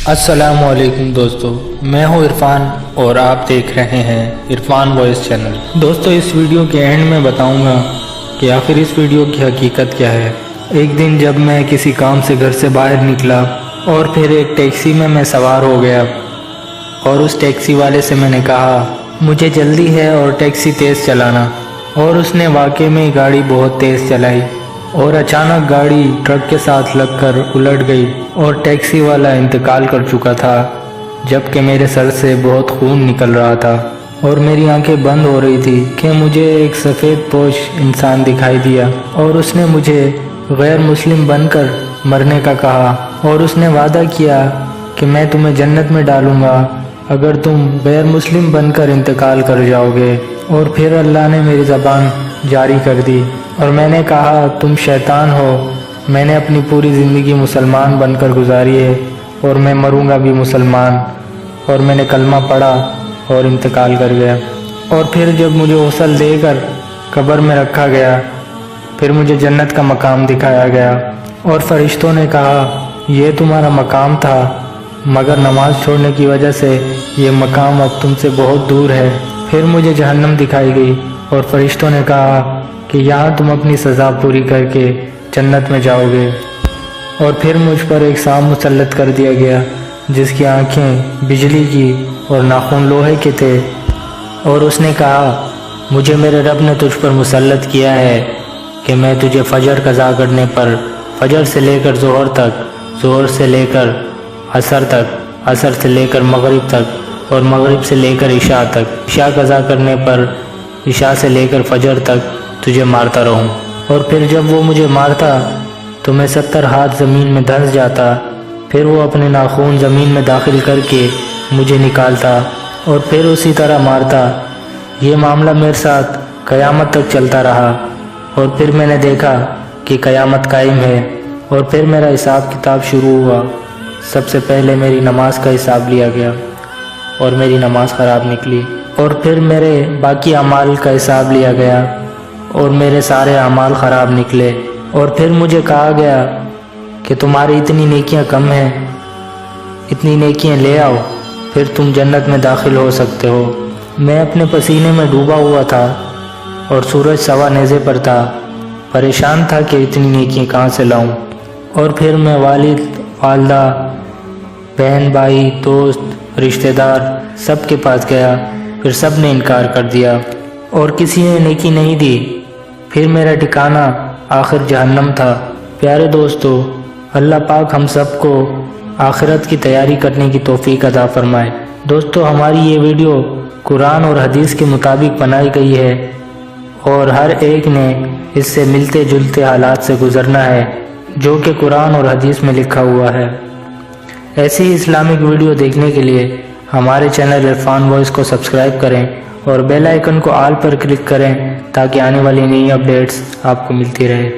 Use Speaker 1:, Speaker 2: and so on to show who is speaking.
Speaker 1: अस्सलामुअलैकुम दोस्तों, मैं हूं इरफान और आप देख रहे हैं इरफान वॉइस चैनल। दोस्तों, इस वीडियो के एंड में बताऊंगा कि आखिर इस वीडियो की हकीकत क्या है। एक दिन जब मैं किसी काम से घर से बाहर निकला और फिर एक टैक्सी में मैं सवार हो गया और उस टैक्सी वाले से मैंने कहा मुझे जल्दी है और टैक्सी तेज़ चलाना, और उसने वाकई में गाड़ी बहुत तेज़ चलाई और अचानक गाड़ी ट्रक के साथ लगकर उलट गई और टैक्सी वाला इंतकाल कर चुका था, जबकि मेरे सर से बहुत खून निकल रहा था और मेरी आंखें बंद हो रही थी कि मुझे एक सफ़ेद पोश इंसान दिखाई दिया और उसने मुझे गैर मुस्लिम बनकर मरने का कहा और उसने वादा किया कि मैं तुम्हें जन्नत में डालूँगा अगर तुम गैर मुस्लिम बनकर इंतकाल कर जाओगे। और फिर अल्लाह ने मेरी ज़बान जारी कर दी और मैंने कहा तुम शैतान हो, मैंने अपनी पूरी ज़िंदगी मुसलमान बनकर गुजारी है और मैं मरूंगा भी मुसलमान। और मैंने कलमा पढ़ा और इंतकाल कर गया। और फिर जब मुझे गौसल देकर कब्र में रखा गया, फिर मुझे जन्नत का मकाम दिखाया गया और फरिश्तों ने कहा ये तुम्हारा मकाम था, मगर नमाज छोड़ने की वजह से ये मकाम अब तुमसे बहुत दूर है। फिर मुझे जहन्नम दिखाई गई और फरिश्तों ने कहा कि यहाँ तुम अपनी सज़ा पूरी करके जन्नत में जाओगे। और फिर मुझ पर एक सांप मुसल्लत कर दिया गया जिसकी आंखें बिजली की और नाखून लोहे के थे, और उसने कहा मुझे मेरे रब ने तुझ पर मुसल्लत किया है कि मैं तुझे फजर कज़ा करने पर फजर से लेकर ज़ोहर तक, ज़ोहर से लेकर असर तक, असर से लेकर मगरिब तक और मगरिब से लेकर इशा तक, इशा कज़ा करने पर इशा से लेकर फजर तक तुझे मारता रहूं। और फिर जब वो मुझे मारता तो मैं 70 हाथ ज़मीन में धंस जाता, फिर वो अपने नाखून ज़मीन में दाखिल करके मुझे निकालता और फिर उसी तरह मारता। ये मामला मेरे साथ क़यामत तक चलता रहा और फिर मैंने देखा कि क़यामत कायम है और फिर मेरा हिसाब किताब शुरू हुआ। सबसे पहले मेरी नमाज का हिसाब लिया गया और मेरी नमाज ख़राब निकली, और फिर मेरे बाकी अमाल का हिसाब लिया गया और मेरे सारे अमाल ख़राब निकले। और फिर मुझे कहा गया कि तुम्हारी इतनी नेकियां कम हैं, इतनी नेकियां ले आओ, फिर तुम जन्नत में दाखिल हो सकते हो। मैं अपने पसीने में डूबा हुआ था और सूरज सवा नेज़े पर था, परेशान था कि इतनी नेकियां कहाँ से लाऊं। और फिर मैं वालिद, वालदा, बहन, भाई, दोस्त, रिश्तेदार सब के पास गया, फिर सब ने इनकार कर दिया और किसी ने नेकी नहीं दी। फिर मेरा ठिकाना आखिर जहन्नम था। प्यारे दोस्तों, अल्लाह पाक हम सबको आखिरत की तैयारी करने की तौफीक अता फरमाए। दोस्तों, हमारी ये वीडियो कुरान और हदीस के मुताबिक बनाई गई है और हर एक ने इससे मिलते जुलते हालात से गुजरना है जो कि कुरान और हदीस में लिखा हुआ है। ऐसी ही इस्लामिक वीडियो देखने के लिए हमारे चैनल इरफान वॉइस को सब्सक्राइब करें और बेल आइकन को ऑल पर क्लिक करें ताकि आने वाली नई अपडेट्स आपको मिलती रहे।